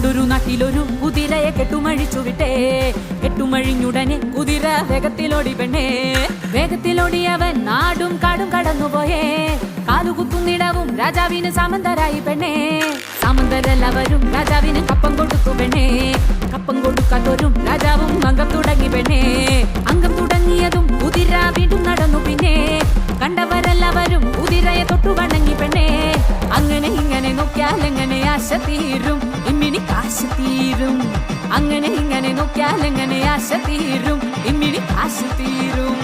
പണ്ടൊരു നാട്ടിലൊരു കുതിരയെ കെട്ടുമഴിച്ചു വിട്ടേ. കെട്ടുമഴിഞ്ഞുടനെ കുതിര വേഗത്തിലോടി പെണ്ണേ. വേഗത്തിലോടി അവൻ നാടും കാടും കടന്നുപോയേ. കാലുകുത്തുന്നിടവും രാജാവിന് സാമന്തരായി പെണ്ണേ. സാമന്തരെല്ലാവരും രാജാവിന് കപ്പം കൊടുത്തു പെണ്ണേ. കപ്പം കൊടുക്കാത്തവരും രാജാവും അംഗം തുടങ്ങി പെണ്ണേ. അംഗം തുടങ്ങിയതും കുതിര വീണ്ടും നടന്നു പിന്നെ. കണ്ടവരെല്ലാവരും കുതിരയെ തൊട്ടു വണങ്ങി പെണ്ണേ. അങ്ങനെ ഇങ്ങനെ നോക്കിയാൽ എങ്ങനെ ആശ തീരും, ഇമ്മിണി കാശ് തീരും. അങ്ങനെ ഇങ്ങനെ നോക്കിയാൽ എങ്ങനെ ആശ തീരും, ഇമ്മിണി കാശ് തീരും.